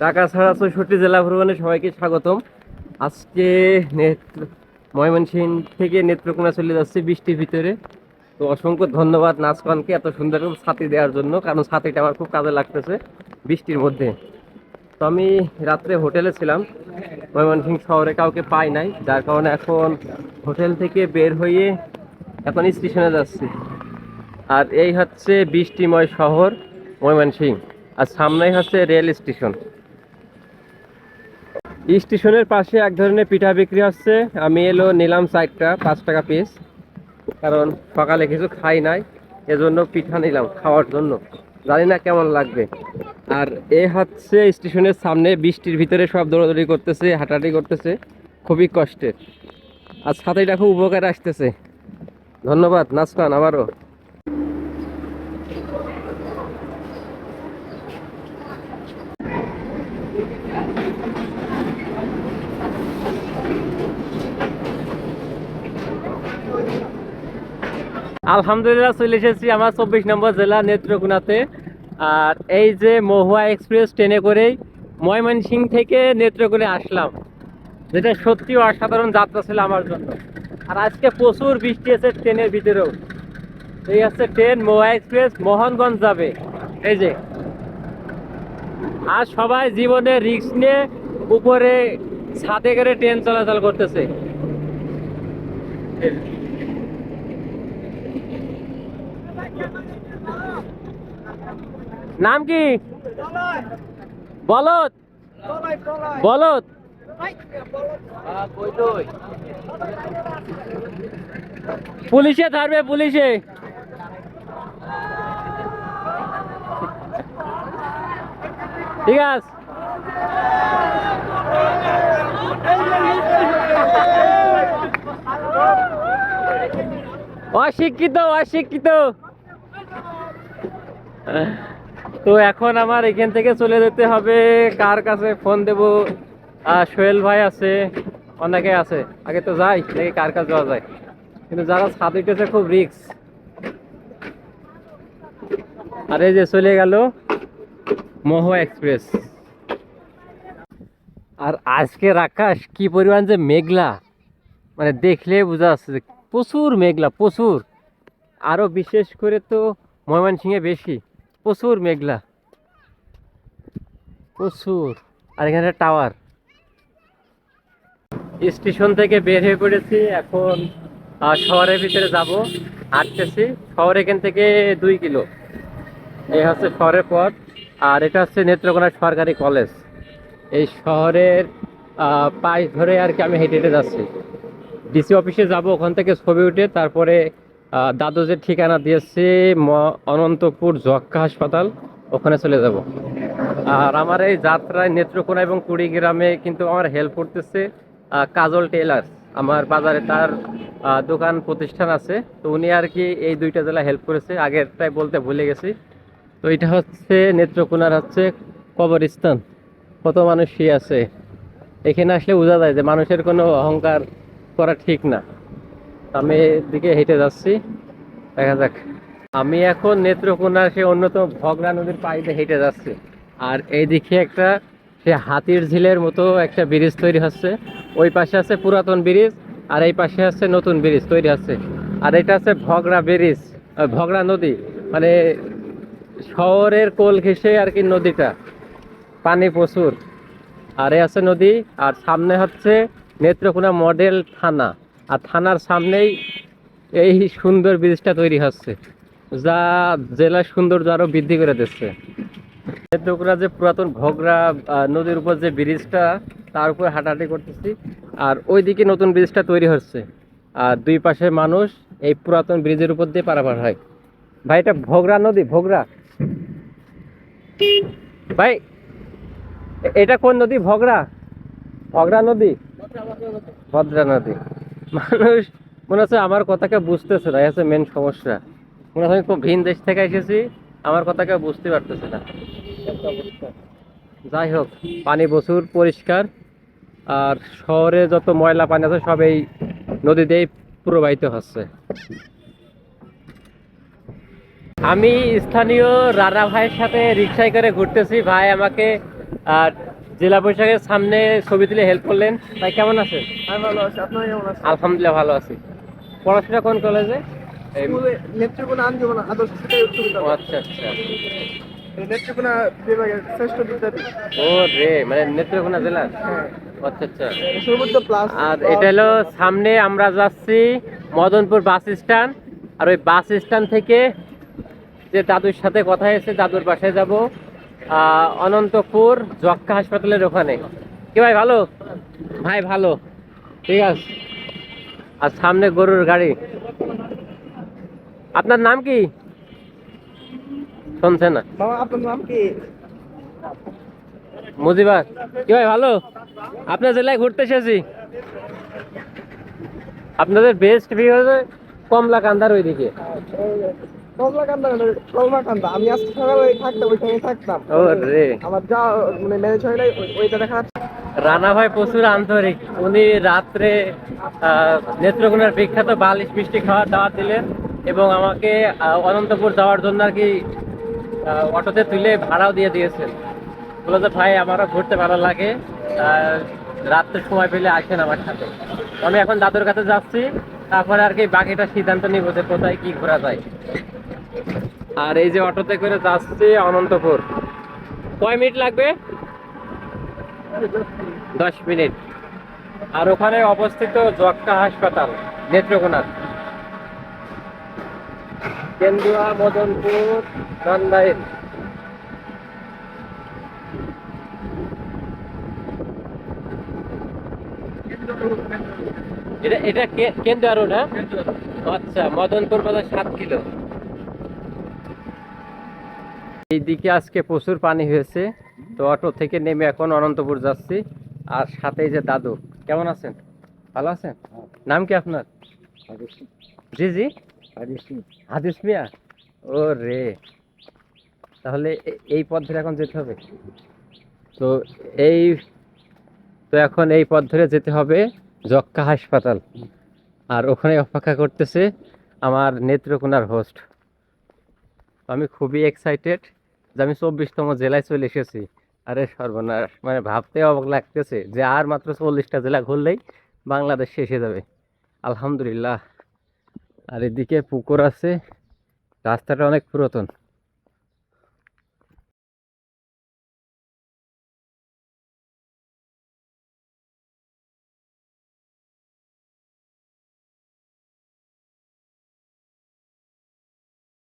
ঢাকা ছাড়া ৬৪ জেলা ভ্রমণে সবাইকে স্বাগতম। আজকে ময়মনসিংহ থেকে নেত্রকোনা চলে যাচ্ছে বৃষ্টির ভিতরে। তো অসংখ্য ধন্যবাদ নাজখানকে এত সুন্দর ছাতি দেওয়ার জন্য, কারণ ছাতিটা আমার খুব কাজে লাগতেছে বৃষ্টির মধ্যে। তো আমি রাত্রে হোটেলে ছিলাম, ময়মনসিংহ শহরে কাউকে পাই নাই, যার কারণে এখন হোটেল থেকে বের হয়ে এখন স্টেশনে যাচ্ছি। আর এই হচ্ছে বৃষ্টিময় শহর ময়মনসিংহ, আর সামনেই হচ্ছে রেল স্টেশন। স্টেশনের পাশে এক ধরনের পিঠা বিক্রি হচ্ছে। আমি নিলাম 4টা 5 টাকা পিস, কারণ সকালে কিছু খাই নাই, এজন্য পিঠা নিলাম খাওয়ার জন্য। জানি না কেমন লাগবে। আর এ হচ্ছে স্টেশনের সামনে, বৃষ্টির ভিতরে সব দৌড়াদৌড়ি করতেছে, হাঁটাহাঁটি করতেছে, খুবই কষ্টের। আর ছাতিটা খুব উপকার আসতেছে। ধন্যবাদ নাজখান আবারও। আলহামদুলিল্লাহ চলে এসেছি আমার 24 নম্বর জেলা নেত্রকোনাতে। আর এই যে মহুয়া এক্সপ্রেস ট্রেনে করেই ময়মনসিংহ থেকে নেত্রকোনা আসলাম, যেটা সত্যি অসাধারণ যাত্রা ছিল আমার জন্য। আর আজকে প্রচুর বৃষ্টি আছে ট্রেনের ভিতরেও। এই হচ্ছে ট্রেন মহুয়া এক্সপ্রেস, মোহনগঞ্জ যাবে। এই যে আর সবাই জীবনে রিস্ক নিয়ে উপরে ছাদে করে ট্রেন চলাচল করতেছে। নাম কি? বলদ। বলদ পুলিশে ধরবে, পুলিশে। ঠিক আছে। অশিক্ষিত অশিক্ষিত। তো এখন আমার এখান থেকে চলে যেতে হবে। কার কাছে ফোন দেব? সোহেল ভাই আছে, অনেকে আছে। আগে তো যাই দেখি কার কাছে যাওয়া যায়, কিন্তু যারা ছাদ উঠেছে খুব রিস্ক। আর এই যে চলে গেল মহুয়া এক্সপ্রেস। আর আজকের আকাশ কি পরিমাণ যে মেঘলা, মানে দেখলে বোঝা যাচ্ছে যে প্রচুর মেঘলা, প্রচুর। আরো বিশেষ করে তো ময়মনসিংহে বেশি, প্রচুর মেঘলা, প্রচুর। আর এখানে টাওয়ার। স্টেশন থেকে বের হয়ে পড়েছি, এখন শহরের ভিতরে যাব। হাঁটতেছি। শহর এখান থেকে 2 কিলো। এই হচ্ছে শহরের পথ। আর এটা হচ্ছে নেত্রকোনা সরকারি কলেজ। এই শহরের পাশ ধরে আর কি আমি হেঁটে হেঁটে যাচ্ছি। ডিসি অফিসে যাব, ওখান থেকে ছবি উঠে তারপরে দাদু যে ঠিকানা দিয়েছে অনন্তপুর যক্ষ্মা হাসপাতাল, ওখানে চলে যাব। আর আমার এই যাত্রায় নেত্রকোনা এবং কুড়িগ্রামে কিন্তু আমার হেল্প করতেছে কাজল টেলার্স। আমার বাজারে তার দোকান প্রতিষ্ঠান আছে, তো উনি আর কি এই 2টা জেলা হেল্প করেছে। আগেরটাই বলতে ভুলে গেছি। তো এটা হচ্ছে নেত্রকোনার হচ্ছে কবরস্থান, কত মানুষই আছে। এখানে আসলে বোঝা যায় যে মানুষের কোনো অহংকার করা ঠিক না। আমি এদিকে হেঁটে যাচ্ছি, দেখা যাক। আমি এখন নেত্রকোনার সে অন্যতম ভগড়া নদীর পাড়ে হেঁটে যাচ্ছি। আর এইদিকে একটা সে হাতির ঝিলের মতো একটা ব্রিজ তৈরি হচ্ছে। ওই পাশে আছে পুরাতন ব্রিজ, আর এই পাশে আছে নতুন ব্রিজ তৈরি হচ্ছে। আর এটা হচ্ছে ভগড়া ব্রিজ, ভগড়া নদী, মানে শহরের কোল ঘেঁষে আর কি নদীটা, পানি প্রচুর। আর এই আছে নদী। আর সামনে হচ্ছে নেত্রকোনা মডেল থানা, আর থানার সামনেই এই সুন্দর ব্রিজটা তৈরি হচ্ছে, যা জেলার সৌন্দর্য আরো বৃদ্ধি করে দিচ্ছে। নেত্রকোনা যে পুরাতন ভগড়া নদীর উপর যে ব্রিজটা, তার উপর হাঁটাহাঁটি করতেছি। আর ওইদিকে নতুন ব্রিজটা তৈরি হচ্ছে, আর 2 পাশে মানুষ এই পুরাতন ব্রিজের উপর দিয়ে পারাপার হয়। ভাই এটা ভগড়া নদী, ভগড়া ভাই, এটা কোন নদী? ভগড়া, ভগড়া নদী, ভদ্রা নদী। মানুষ মনে হচ্ছে আমার কথাকে বুঝতেছে না, আছে মেন সমস্যা। মনে হয় খুব ভিন দেশ থেকে এসেছি, আমার কথা কেউ বুঝতে পারতেছে না। যাই হোক, পানি প্রচুর পরিষ্কার। আর শহরে যত ময়লা পানি আছে সব এই নদীতেই প্রবাহিত হচ্ছে। আমি স্থানীয় রানা ভাইয়ের সাথে রিক্সায় করে ঘুরতেছি। ভাই আমাকে আহ, জেলা পরিষদের সামনে ছবি তুলে হেল্প করলেন। ভাই কেমন আছেন? আমি ভালো আছি, আপনারা কেমন আছেন? আলহামদুলিল্লাহ ভালো আছি। পড়াশোনা কোন কলেজে? স্কুলে নেত্রকোনা আঞ্জুমান আদর্শ শিক্ষা উচ্চ ও বিদ্যালয়। আচ্ছা আচ্ছা। এই নেত্রকোনা বিভাগের শ্রেষ্ঠ বিদ্যাপীঠ। ও রে, মানে নেত্রকোনা জেলার? হ্যাঁ, আচ্ছা আচ্ছা। সর্বোচ্চ প্লাস। আর এটা হলো সামনে আমরা যাচ্ছি মদনপুর বাস স্ট্যান্ড। আর ওই বাস স্ট্যান্ড থেকে যে দাদুর সাথে কথা হয়েছে, দাদুর বাসায় যাব অনন্তপুর যক্ষ্মা হাসপাতালের ওখানে। কি ভাই ভালো? ভাই ভালো, ঠিক আছে। আর সামনে গরুর গাড়ি। আপনার নাম কি? শুনছে না। বাবা, আপনার নাম কি? মুজিবার। কি ভাই ভালো? আপনার জেলায় ঘুরতে এসেছি। আপনাদের বেস্ট ভিউ হচ্ছে কমলাকান্দার ওইদিকে। কমলাকান্দা না, কলমাকান্দা। আমি আজকে সকালে থাকতাম, ওইখানে থাকতাম। ও রে, আমার যা মানে ম্যানেজ হয় নাই, ওইটা দেখা যাচ্ছে। রানা ভাই প্রচুর আন্তরিক। উনি রাত্রে নেত্রকোনার বিখ্যাত বালিশ মিষ্টি খাওয়ার দাওয়াত দিলেন এবং আমাকে অনন্তপুর যাওয়ার জন্য আর কি অটোতে তুলে ভাড়াও দিয়ে দিয়েছেন। বলে যে ভাই আমারও ঘুরতে ভালো লাগে, রাত্রে সময় পেলে আসেন আমার সাথে। আমি এখন দাদুর কাছে যাচ্ছি, তারপরে আর কি বাকিটা সিদ্ধান্ত নিব যে কোথায় কি ঘোরা যায়। আর এই যে অটোতে করে যাচ্ছি অনন্তপুর। কয় মিনিট লাগবে? 10 মিনিট। আর ওখানে অবস্থিত যক্ষ্মা হাসপাতাল নেত্রকোনার। কেন্দুয়া, মদনপুর, নান্দাইল। এটা এটা কেন্দুয়া রোড? হ্যাঁ আচ্ছা, মদনপুর বাজার 7 কিলো। এইদিকে আজকে প্রচুর পানি হয়েছে, তো অটো থেকে নেমে এখন অনন্তপুর যাচ্ছি। আর সাথে যে দাদু। কেমন আছেন? ভালো আছেন? নাম কি আপনার? জি জি, হাদিস মিয়া। ও রে, তাহলে এই পথ ধরে এখন যেতে হবে। তো এই এখন এই পথ ধরে যেতে হবে যক্ষ্মা হাসপাতাল। আর ওখানে অপেক্ষা করতেছে আমার নেত্রকোনার হোস্ট। আমি খুবই এক্সাইটেড যে আমি 24তম জেলায় চলে এসেছি। আরে সর্বনাশ, মানে ভাবতে অবাক লাগতেছে যে আর মাত্র 40টা জেলা ঘুরলেই বাংলাদেশ শেষে যাবে। আলহামদুলিল্লাহ। আর এদিকে পুকুর আছে, রাস্তাটা অনেক পুরাতন।